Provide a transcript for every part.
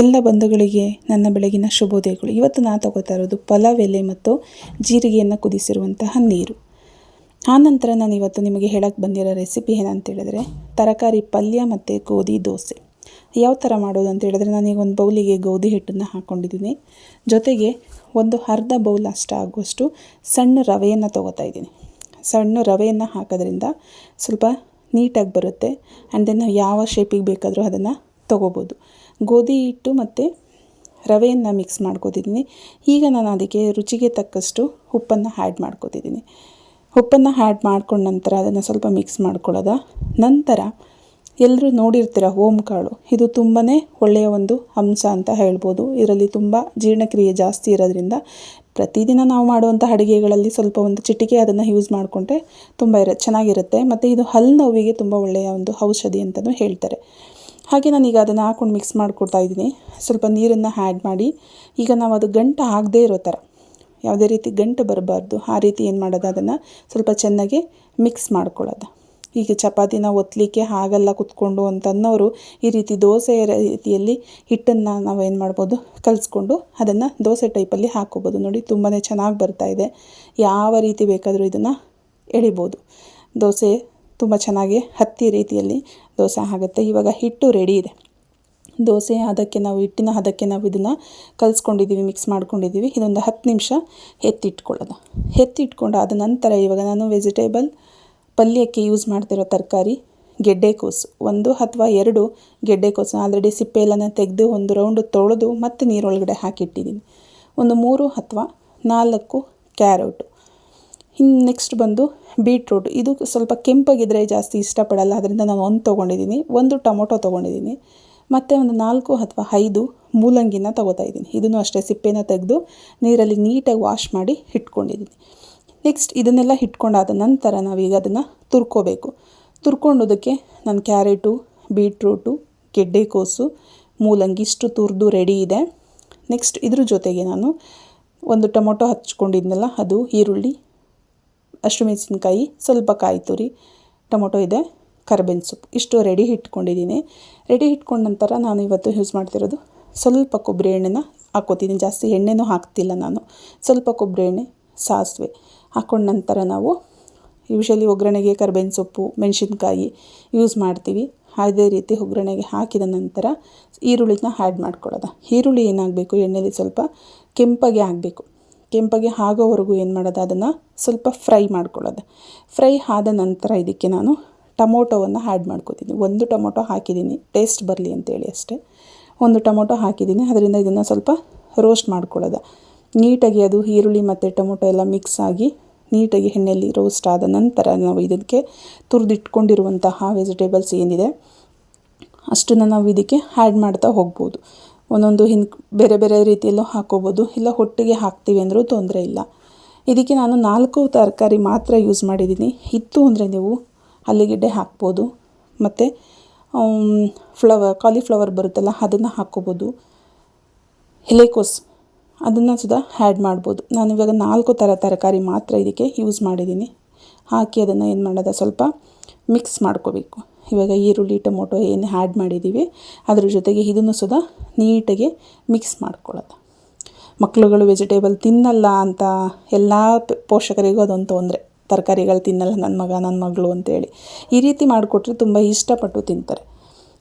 ಎಲ್ಲ ಬಂಧುಗಳಿಗೆ ನನ್ನ ಬೆಳಗಿನ ಶುಭೋದಯಗಳು. ಇವತ್ತು ನಾನು ತಗೋತಾ ಇರೋದು ಪಲಾವ್ ಎಲೆ ಮತ್ತು ಜೀರಿಗೆಯನ್ನು ಕುದಿಸಿರುವಂತಹ ನೀರು. ಆನಂತರ ನಾನು ಇವತ್ತು ನಿಮಗೆ ಹೇಳಕ್ಕೆ ಬಂದಿರೋ ರೆಸಿಪಿ ಏನಂತ ಹೇಳಿದ್ರೆ ತರಕಾರಿ ಪಲ್ಯ ಮತ್ತು ಗೋಧಿ ದೋಸೆ. ಯಾವ ಥರ ಮಾಡೋದು ಅಂತ ಹೇಳಿದ್ರೆ, ನಾನೀಗ ಒಂದು ಬೌಲಿಗೆ ಗೋಧಿ ಹಿಟ್ಟನ್ನು ಹಾಕ್ಕೊಂಡಿದ್ದೀನಿ. ಜೊತೆಗೆ ಒಂದು ಅರ್ಧ ಬೌಲ್ ಆಗುವಷ್ಟು ಸಣ್ಣ ರವೆಯನ್ನು ತೊಗೋತಾ ಇದ್ದೀನಿ. ಸಣ್ಣ ರವೆಯನ್ನು ಹಾಕೋದ್ರಿಂದ ಸ್ವಲ್ಪ ನೀಟಾಗಿ ಬರುತ್ತೆ. ಆ್ಯಂಡ್ ದೆನ್ ಯಾವ ಶೇಪಿಗೆ ಬೇಕಾದರೂ ಅದನ್ನು ತೊಗೋಬೋದು. ಗೋಧಿ ಹಿಟ್ಟು ಮತ್ತು ರವೆಯನ್ನು ಮಿಕ್ಸ್ ಮಾಡ್ಕೊತಿದ್ದೀನಿ. ಈಗ ನಾನು ಅದಕ್ಕೆ ರುಚಿಗೆ ತಕ್ಕಷ್ಟು ಉಪ್ಪನ್ನು ಆ್ಯಡ್ ಮಾಡ್ಕೊತಿದ್ದೀನಿ. ಉಪ್ಪನ್ನು ಆ್ಯಡ್ ಮಾಡ್ಕೊಂಡ ನಂತರ ಅದನ್ನು ಸ್ವಲ್ಪ ಮಿಕ್ಸ್ ಮಾಡ್ಕೊಳ್ಳೋದ ನಂತರ ಎಲ್ಲರೂ ನೋಡಿರ್ತೀರ ಓಮ್ ಕಾಳು. ಇದು ತುಂಬಾ ಒಳ್ಳೆಯ ಒಂದು ಅಂಶ ಅಂತ ಹೇಳ್ಬೋದು. ಇದರಲ್ಲಿ ತುಂಬ ಜೀರ್ಣಕ್ರಿಯೆ ಜಾಸ್ತಿ ಇರೋದ್ರಿಂದ ಪ್ರತಿದಿನ ನಾವು ಮಾಡುವಂಥ ಅಡುಗೆಗಳಲ್ಲಿ ಸ್ವಲ್ಪ ಒಂದು ಚಿಟಿಕೆ ಅದನ್ನು ಯೂಸ್ ಮಾಡಿಕೊಂಡ್ರೆ ತುಂಬ ಚೆನ್ನಾಗಿರುತ್ತೆ. ಮತ್ತು ಇದು ಹಲ್ಲು ನೋವಿಗೆ ತುಂಬ ಒಳ್ಳೆಯ ಒಂದು ಔಷಧಿ ಅಂತಲೂ ಹೇಳ್ತಾರೆ. ಹಾಗೆ ನಾನೀಗ ಅದನ್ನು ಹಾಕ್ಕೊಂಡು ಮಿಕ್ಸ್ ಮಾಡಿಕೊಡ್ತಾ ಇದ್ದೀನಿ. ಸ್ವಲ್ಪ ನೀರನ್ನು ಆ್ಯಡ್ ಮಾಡಿ ಈಗ ನಾವು ಅದು ಗಂಟು ಆಗದೇ ಇರೋ ಥರ, ಯಾವುದೇ ರೀತಿ ಗಂಟು ಬರಬಾರ್ದು, ಆ ರೀತಿ ಏನು ಮಾಡೋದು, ಅದನ್ನು ಸ್ವಲ್ಪ ಚೆನ್ನಾಗಿ ಮಿಕ್ಸ್ ಮಾಡ್ಕೊಳ್ಳೋದು. ಈಗ ಚಪಾತಿನ ಒತ್ತಲಿಕ್ಕೆ ಆಗಲ್ಲ ಕುತ್ಕೊಂಡು ಅಂತನ್ನೋರು ಈ ರೀತಿ ದೋಸೆ ರೀತಿಯಲ್ಲಿ ಹಿಟ್ಟನ್ನು ನಾವು ಏನು ಮಾಡ್ಬೋದು, ಕಲಿಸ್ಕೊಂಡು ಅದನ್ನು ದೋಸೆ ಟೈಪಲ್ಲಿ ಹಾಕ್ಕೋಬೋದು. ನೋಡಿ ತುಂಬಾ ಚೆನ್ನಾಗಿ ಬರ್ತಾಯಿದೆ. ಯಾವ ರೀತಿ ಬೇಕಾದರೂ ಇದನ್ನು ಎಳಿಬೋದು. ದೋಸೆ ತುಂಬ ಚೆನ್ನಾಗಿ ಹತ್ತಿ ರೀತಿಯಲ್ಲಿ ದೋಸೆ ಆಗುತ್ತೆ. ಇವಾಗ ಹಿಟ್ಟು ರೆಡಿ ಇದೆ. ದೋಸೆ ಅದಕ್ಕೆ ನಾವು ಹಿಟ್ಟಿನ ಅದಕ್ಕೆ ನಾವು ಇದನ್ನು ಕಲಿಸ್ಕೊಂಡಿದ್ದೀವಿ, ಮಿಕ್ಸ್ ಮಾಡ್ಕೊಂಡಿದ್ದೀವಿ. ಇದೊಂದು 10 ನಿಮಿಷ ಎತ್ತಿಟ್ಕೊಳ್ಳೋದು. ಎತ್ತಿಟ್ಕೊಂಡು ಆದ ನಂತರ ಇವಾಗ ನಾನು ವೆಜಿಟೇಬಲ್ ಪಲ್ಯಕ್ಕೆ ಯೂಸ್ ಮಾಡ್ತಿರೋ ತರಕಾರಿ ಗೆಡ್ಡೆಕೋಸು, 1 ಅಥವಾ 2 ಗೆಡ್ಡೆಕೋಸು ಆಲ್ರೆಡಿ ಸಿಪ್ಪೆ ಎಲ್ಲನ ತೆಗೆದು ಒಂದು ರೌಂಡು ತೊಳೆದು ಮತ್ತೆ ನೀರೊಳಗಡೆ ಹಾಕಿಟ್ಟಿದ್ದೀನಿ. ಒಂದು 3 ಅಥವಾ 4 ಕ್ಯಾರೆಟು. ಇನ್ನು ನೆಕ್ಸ್ಟ್ ಬಂದು ಬೀಟ್ರೂಟ್. ಇದು ಸ್ವಲ್ಪ ಕೆಂಪಾಗಿದ್ದರೆ ಜಾಸ್ತಿ ಇಷ್ಟಪಡಲ್ಲ, ಅದರಿಂದ ನಾನು 1 ತೊಗೊಂಡಿದ್ದೀನಿ. 1 ಟೊಮೊಟೊ ತೊಗೊಂಡಿದ್ದೀನಿ. ಮತ್ತು ಒಂದು 4 ಅಥವಾ 5 ಮೂಲಂಗಿನ ತೊಗೋತಾ ಇದ್ದೀನಿ. ಇದನ್ನು ಅಷ್ಟೇ ಸಿಪ್ಪೆನ ತೆಗೆದು ನೀರಲ್ಲಿ ನೀಟಾಗಿ ವಾಶ್ ಮಾಡಿ ಇಟ್ಕೊಂಡಿದ್ದೀನಿ. ನೆಕ್ಸ್ಟ್ ಇದನ್ನೆಲ್ಲ ಇಟ್ಕೊಂಡಾದ ನಂತರ ನಾವೀಗ ಅದನ್ನು ತುರ್ಕೋಬೇಕು. ತುರ್ಕೊಂಡೋದಕ್ಕೆ ನಾನು ಕ್ಯಾರೆಟು, ಬೀಟ್ರೂಟು, ಗೆಡ್ಡೆಕೋಸು, ಮೂಲಂಗಿ ಇಷ್ಟು ತುರಿದು ರೆಡಿ ಇದೆ. ನೆಕ್ಸ್ಟ್ ಇದ್ರ ಜೊತೆಗೆ ನಾನು 1 ಟೊಮೊಟೊ ಹಚ್ಕೊಂಡಿದ್ನಲ್ಲ, ಅದು, ಈರುಳ್ಳಿ, ಹಸಿಮೆಣಸಿನ್ಕಾಯಿ, ಸ್ವಲ್ಪ ಕಾಯಿ ತುರಿ, ಟೊಮೊಟೊ ಇದೆ, ಕರಿಬೇವಿನ ಸೊಪ್ಪು ಇಷ್ಟು ರೆಡಿ ಇಟ್ಕೊಂಡಿದ್ದೀನಿ. ರೆಡಿ ಇಟ್ಕೊಂಡ ನಂತರ ನಾನು ಇವತ್ತು ಯೂಸ್ ಮಾಡ್ತಿರೋದು ಸ್ವಲ್ಪ ಕೊಬ್ಬರಿ ಎಣ್ಣೆನ ಹಾಕ್ಕೋತೀನಿ. ಜಾಸ್ತಿ ಎಣ್ಣೆನೂ ಹಾಕ್ತಿಲ್ಲ ನಾನು. ಸ್ವಲ್ಪ ಕೊಬ್ಬರಿ ಎಣ್ಣೆ, ಸಾಸಿವೆ ಹಾಕ್ಕೊಂಡ ನಂತರ ನಾವು ಯೂಶಲಿ ಒಗ್ಗರಣೆಗೆ ಕರಿಬೇವಿನ ಸೊಪ್ಪು, ಮೆಣಸಿನ್ಕಾಯಿ ಯೂಸ್ ಮಾಡ್ತೀವಿ. ಅದೇ ರೀತಿ ಒಗ್ಗರಣೆಗೆ ಹಾಕಿದ ನಂತರ ಈರುಳ್ಳಿನ ಆ್ಯಡ್ ಮಾಡ್ಕೊಳ್ಳೋದು. ಈರುಳ್ಳಿ ಏನಾಗಬೇಕು, ಎಣ್ಣೆಲಿ ಸ್ವಲ್ಪ ಕೆಂಪಗೆ ಆಗಬೇಕು. ಕೆಂಪಗೆ ಆಗೋವರೆಗೂ ಏನು ಮಾಡೋದು, ಅದನ್ನು ಸ್ವಲ್ಪ ಫ್ರೈ ಮಾಡ್ಕೊಳ್ಳೋದು. ಫ್ರೈ ಆದ ನಂತರ ಇದಕ್ಕೆ ನಾನು ಟೊಮೊಟೊವನ್ನು ಆ್ಯಡ್ ಮಾಡ್ಕೋತೀನಿ. 1 ಟೊಮೊಟೊ ಹಾಕಿದ್ದೀನಿ, ಟೇಸ್ಟ್ ಬರಲಿ ಅಂತೇಳಿ ಅಷ್ಟೇ. 1 ಟೊಮೊಟೊ ಹಾಕಿದ್ದೀನಿ. ಅದರಿಂದ ಇದನ್ನು ಸ್ವಲ್ಪ ರೋಸ್ಟ್ ಮಾಡ್ಕೊಳ್ಳೋದು. ನೀಟಾಗಿ ಅದು ಈರುಳ್ಳಿ ಮತ್ತು ಟೊಮೊಟೊ ಎಲ್ಲ ಮಿಕ್ಸ್ ಆಗಿ ನೀಟಾಗಿ ಎಣ್ಣೆಯಲ್ಲಿ ರೋಸ್ಟ್ ಆದ ನಂತರ ನಾವು ಇದಕ್ಕೆ ತುರಿದಿಟ್ಕೊಂಡಿರುವಂತಹ ವೆಜಿಟೇಬಲ್ಸ್ ಏನಿದೆ ಅಷ್ಟನ್ನು ನಾವು ಇದಕ್ಕೆ ಆ್ಯಡ್ ಮಾಡ್ತಾ ಹೋಗ್ಬೋದು. ಒಂದೊಂದು ಬೇರೆ ಬೇರೆ ರೀತಿಯಲ್ಲೂ ಹಾಕ್ಕೋಬೋದು, ಇಲ್ಲ ಒಟ್ಟಿಗೆ ಹಾಕ್ತೀವಿ ಅಂದರೂ ತೊಂದರೆ ಇಲ್ಲ. ಇದಕ್ಕೆ ನಾನು 4 ತರಕಾರಿ ಮಾತ್ರ ಯೂಸ್ ಮಾಡಿದ್ದೀನಿ. ಇತ್ತು ಅಂದರೆ ನೀವು ಆಲೂಗೆಡ್ಡೆ ಹಾಕ್ಬೋದು, ಮತ್ತು ಕಾಲಿಫ್ಲವರ್ ಬರುತ್ತಲ್ಲ ಅದನ್ನು ಹಾಕ್ಕೋಬೋದು, ಎಲೆಕೋಸು ಅದನ್ನು ಸುದಾ ಆ್ಯಡ್ ಮಾಡ್ಬೋದು. ನಾನಿವಾಗ 4 ಥರ ತರಕಾರಿ ಮಾತ್ರ ಇದಕ್ಕೆ ಯೂಸ್ ಮಾಡಿದ್ದೀನಿ. ಹಾಕಿ ಅದನ್ನು ಏನು ಮಾಡೋದು, ಸ್ವಲ್ಪ ಮಿಕ್ಸ್ ಮಾಡ್ಕೋಬೇಕು. ಇವಾಗ ಈರುಳ್ಳಿ, ಟೊಮೊಟೊ ಏನು ಆ್ಯಡ್ ಮಾಡಿದ್ದೀವಿ ಅದ್ರ ಜೊತೆಗೆ ಇದನ್ನು ಸುದಾ ನೀಟಾಗಿ ಮಿಕ್ಸ್ ಮಾಡ್ಕೊಳ್ಳೋದು. ಮಕ್ಕಳುಗಳು ವೆಜಿಟೇಬಲ್ ತಿನ್ನಲ್ಲ ಅಂತ ಎಲ್ಲ ಪೋಷಕರಿಗೂ ಅದೊಂದು ತೊಂದರೆ, ತರಕಾರಿಗಳು ತಿನ್ನಲ್ಲ ನನ್ನ ಮಗ, ನನ್ನ ಮಗಳು ಅಂತೇಳಿ. ಈ ರೀತಿ ಮಾಡಿಕೊಟ್ರೆ ತುಂಬ ಇಷ್ಟಪಟ್ಟು ತಿಂತಾರೆ.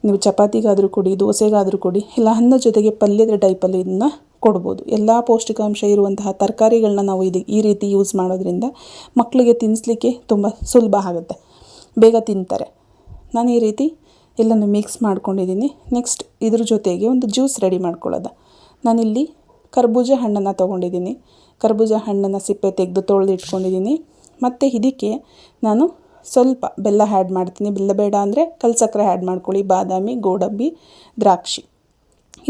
ನೀವು ಚಪಾತಿಗಾದರೂ ಕೊಡಿ, ದೋಸೆಗಾದರೂ ಕೊಡಿ, ಇಲ್ಲ ಅನ್ನದ ಜೊತೆಗೆ ಪಲ್ಯದ ಟೈಪಲ್ಲಿ ಇದನ್ನು ಕೊಡ್ಬೋದು. ಎಲ್ಲ ಪೌಷ್ಟಿಕಾಂಶ ಇರುವಂತಹ ತರಕಾರಿಗಳನ್ನ ನಾವು ಈ ರೀತಿ ಯೂಸ್ ಮಾಡೋದ್ರಿಂದ ಮಕ್ಕಳಿಗೆ ತಿನ್ನಿಸ್ಲಿಕ್ಕೆ ತುಂಬ ಸುಲಭ ಆಗುತ್ತೆ, ಬೇಗ ತಿಂತಾರೆ. ನಾನು ಈ ರೀತಿ ಎಲ್ಲನೂ ಮಿಕ್ಸ್ ಮಾಡ್ಕೊಂಡಿದ್ದೀನಿ. ನೆಕ್ಸ್ಟ್ ಇದ್ರ ಜೊತೆಗೆ ಒಂದು ಜ್ಯೂಸ್ ರೆಡಿ ಮಾಡ್ಕೊಳ್ಳೋದು. ನಾನಿಲ್ಲಿ ಕರ್ಬೂಜ ಹಣ್ಣನ್ನು ತೊಗೊಂಡಿದ್ದೀನಿ. ಕರ್ಬೂಜ ಹಣ್ಣನ್ನು ಸಿಪ್ಪೆ ತೆಗೆದು ತೊಳೆದು ಇಟ್ಕೊಂಡಿದ್ದೀನಿ. ಮತ್ತು ಇದಕ್ಕೆ ನಾನು ಸ್ವಲ್ಪ ಬೆಲ್ಲ ಆ್ಯಡ್ ಮಾಡ್ತೀನಿ. ಬೆಲ್ಲ ಬೇಡ ಅಂದರೆ ಕಲ್ಸಕ್ಕರೆ ಆ್ಯಡ್ ಮಾಡ್ಕೊಳ್ಳಿ. ಬಾದಾಮಿ, ಗೋಡಂಬಿ, ದ್ರಾಕ್ಷಿ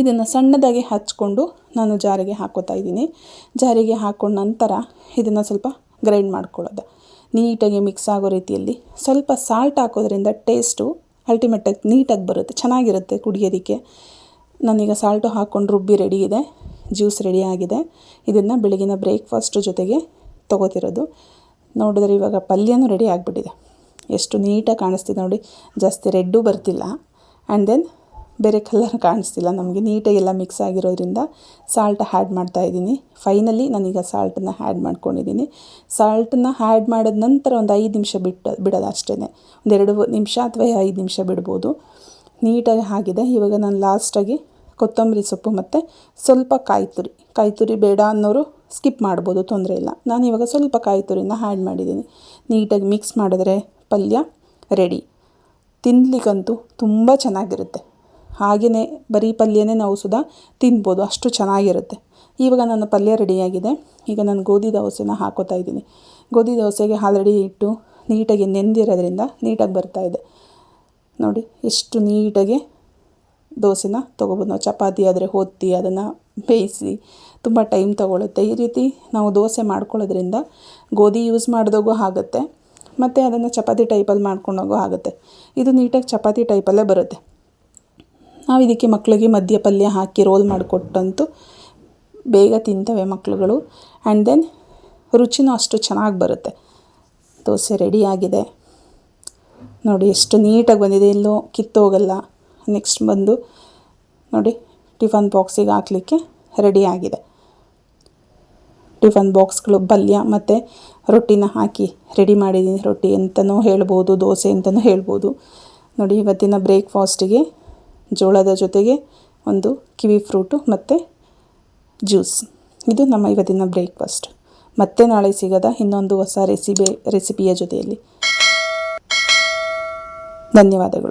ಇದನ್ನು ಸಣ್ಣದಾಗಿ ಹಚ್ಕೊಂಡು ನಾನು ಜಾರಿಗೆ ಹಾಕ್ಕೋತಾ ಇದ್ದೀನಿ. ಜಾರಿಗೆ ಹಾಕ್ಕೊಂಡ ನಂತರ ಇದನ್ನು ಸ್ವಲ್ಪ ಗ್ರೈಂಡ್ ಮಾಡ್ಕೊಳ್ಳೋದು. ನೀಟಾಗಿ ಮಿಕ್ಸ್ ಆಗೋ ರೀತಿಯಲ್ಲಿ ಸ್ವಲ್ಪ ಸಾಲ್ಟ್ ಹಾಕೋದ್ರಿಂದ ಟೇಸ್ಟು ಅಲ್ಟಿಮೇಟಾಗಿ ನೀಟಾಗಿ ಬರುತ್ತೆ, ಚೆನ್ನಾಗಿರುತ್ತೆ ಕುಡಿಯೋದಕ್ಕೆ. ನಾನೀಗ ಸಾಲ್ಟು ಹಾಕ್ಕೊಂಡು ರುಬ್ಬಿ ರೆಡಿ ಇದೆ. ಜ್ಯೂಸ್ ರೆಡಿ ಆಗಿದೆ. ಇದನ್ನು ಬೆಳಗಿನ ಬ್ರೇಕ್ಫಾಸ್ಟು ಜೊತೆಗೆ ತೊಗೋತಿರೋದು. ನೋಡಿದ್ರೆ ಇವಾಗ ಪಲ್ಯನೂ ರೆಡಿ ಆಗಿಬಿಟ್ಟಿದೆ. ಎಷ್ಟು ನೀಟಾಗಿ ಕಾಣಿಸ್ತಿದೆ ನೋಡಿ, ಜಾಸ್ತಿ ರೆಡ್ಡು ಬರ್ತಿಲ್ಲ. ಆ್ಯಂಡ್ ದೆನ್ ಬೇರೆ ಕಲರ್ ಕಾಣಿಸ್ತಿಲ್ಲ ನಮಗೆ, ನೀಟಾಗೆಲ್ಲ ಮಿಕ್ಸ್ ಆಗಿರೋದ್ರಿಂದ ಸಾಲ್ಟ್ ಆ್ಯಡ್ ಮಾಡ್ತಾಯಿದ್ದೀನಿ. ಫೈನಲಿ ನಾನೀಗ ಸಾಲ್ಟನ್ನು ಆ್ಯಡ್ ಮಾಡ್ಕೊಂಡಿದ್ದೀನಿ. ಸಾಲ್ಟನ್ನು ಆ್ಯಡ್ ಮಾಡಿದ ನಂತರ ಒಂದು 5 ನಿಮಿಷ ಬಿಡೋದು ಅಷ್ಟೇ. ಒಂದು 2 ನಿಮಿಷ ಅಥವಾ 5 ನಿಮಿಷ ಬಿಡ್ಬೋದು. ನೀಟಾಗಿ ಆಗಿದೆ. ಇವಾಗ ನಾನು ಲಾಸ್ಟಾಗಿ ಕೊತ್ತಂಬರಿ ಸೊಪ್ಪು ಮತ್ತು ಸ್ವಲ್ಪ ಕಾಯಿ ತುರಿ ಬೇಡ ಅನ್ನೋರು ಸ್ಕಿಪ್ ಮಾಡ್ಬೋದು, ತೊಂದರೆ ಇಲ್ಲ. ನಾನಿವಾಗ ಸ್ವಲ್ಪ ಕಾಯಿ ತುರಿನ ಆ್ಯಡ್ ಮಾಡಿದ್ದೀನಿ. ನೀಟಾಗಿ ಮಿಕ್ಸ್ ಮಾಡಿದ್ರೆ ಪಲ್ಯ ರೆಡಿ. ತಿನ್ನಲಿಕ್ಕಂತೂ ತುಂಬ ಚೆನ್ನಾಗಿರುತ್ತೆ. ಹಾಗೆಯೇ ಬರೀ ಪಲ್ಯನೇ ನಾವು ಸುಧಾ ತಿನ್ಬೋದು, ಅಷ್ಟು ಚೆನ್ನಾಗಿರುತ್ತೆ. ಇವಾಗ ನನ್ನ ಪಲ್ಯ ರೆಡಿಯಾಗಿದೆ. ಈಗ ನಾನು ಗೋಧಿ ದೋಸೆನ ಹಾಕೋತಾ ಇದ್ದೀನಿ. ಗೋಧಿ ದೋಸೆಗೆ ಆಲ್ರೆಡಿ ಹಿಟ್ಟು ನೀಟಾಗಿ ನೆಂದಿರೋದ್ರಿಂದ ನೀಟಾಗಿ ಬರ್ತಾಯಿದೆ ನೋಡಿ. ಎಷ್ಟು ನೀಟಾಗಿ ದೋಸೆನ ತೊಗೊಬೋದು. ನಾವು ಚಪಾತಿ ಆದರೆ ಒತ್ತಿ ಅದನ್ನು ಬೇಯಿಸಿ ತುಂಬ ಟೈಮ್ ತೊಗೊಳುತ್ತೆ. ಈ ರೀತಿ ನಾವು ದೋಸೆ ಮಾಡ್ಕೊಳ್ಳೋದ್ರಿಂದ ಗೋಧಿ ಯೂಸ್ ಮಾಡಿದಾಗೂ ಆಗುತ್ತೆ, ಮತ್ತು ಅದನ್ನು ಚಪಾತಿ ಟೈಪಲ್ಲಿ ಮಾಡ್ಕೊಂಡೋಗೂ ಆಗುತ್ತೆ. ಇದು ನೀಟಾಗಿ ಚಪಾತಿ ಟೈಪಲ್ಲೇ ಬರುತ್ತೆ. ನಾವು ಇದಕ್ಕೆ ಮಕ್ಕಳಿಗೆ ಮಧ್ಯ ಪಲ್ಯ ಹಾಕಿ ರೋಲ್ ಮಾಡಿಕೊಟ್ಟಂತೂ ಬೇಗ ತಿಂತವೆ ಮಕ್ಕಳುಗಳು. ಆ್ಯಂಡ್ ದೆನ್ ರುಚಿನೂ ಅಷ್ಟು ಚೆನ್ನಾಗಿ ಬರುತ್ತೆ. ದೋಸೆ ರೆಡಿಯಾಗಿದೆ ನೋಡಿ, ಎಷ್ಟು ನೀಟಾಗಿ ಬಂದಿದೆ, ಎಲ್ಲೋ ಕಿತ್ತೋಗಲ್ಲ. ನೆಕ್ಸ್ಟ್ ಬಂದು ನೋಡಿ, ಟಿಫನ್ ಬಾಕ್ಸಿಗೆ ಹಾಕಲಿಕ್ಕೆ ರೆಡಿಯಾಗಿದೆ. ಟಿಫನ್ ಬಾಕ್ಸ್ಗಳು ಪಲ್ಯ ಮತ್ತು ರೊಟ್ಟಿನ ಹಾಕಿ ರೆಡಿ ಮಾಡಿದ್ದೀನಿ. ರೊಟ್ಟಿ ಅಂತಲೂ ಹೇಳ್ಬೋದು, ದೋಸೆ ಅಂತಲೂ ಹೇಳ್ಬೋದು. ನೋಡಿ, ಇವತ್ತಿನ ಬ್ರೇಕ್ಫಾಸ್ಟಿಗೆ ಜೋಳದ ಜೊತೆಗೆ ಒಂದು ಕಿವಿ ಫ್ರೂಟು ಮತ್ತು ಜ್ಯೂಸ್. ಇದು ನಮ್ಮ ಇವತ್ತಿನ ಬ್ರೇಕ್ಫಾಸ್ಟ್. ಮತ್ತೆ ನಾಳೆ ಸಿಗೋದ ಇನ್ನೊಂದು ಹೊಸ ರೆಸಿಪಿಯ ಜೊತೆಯಲ್ಲಿ. ಧನ್ಯವಾದಗಳು.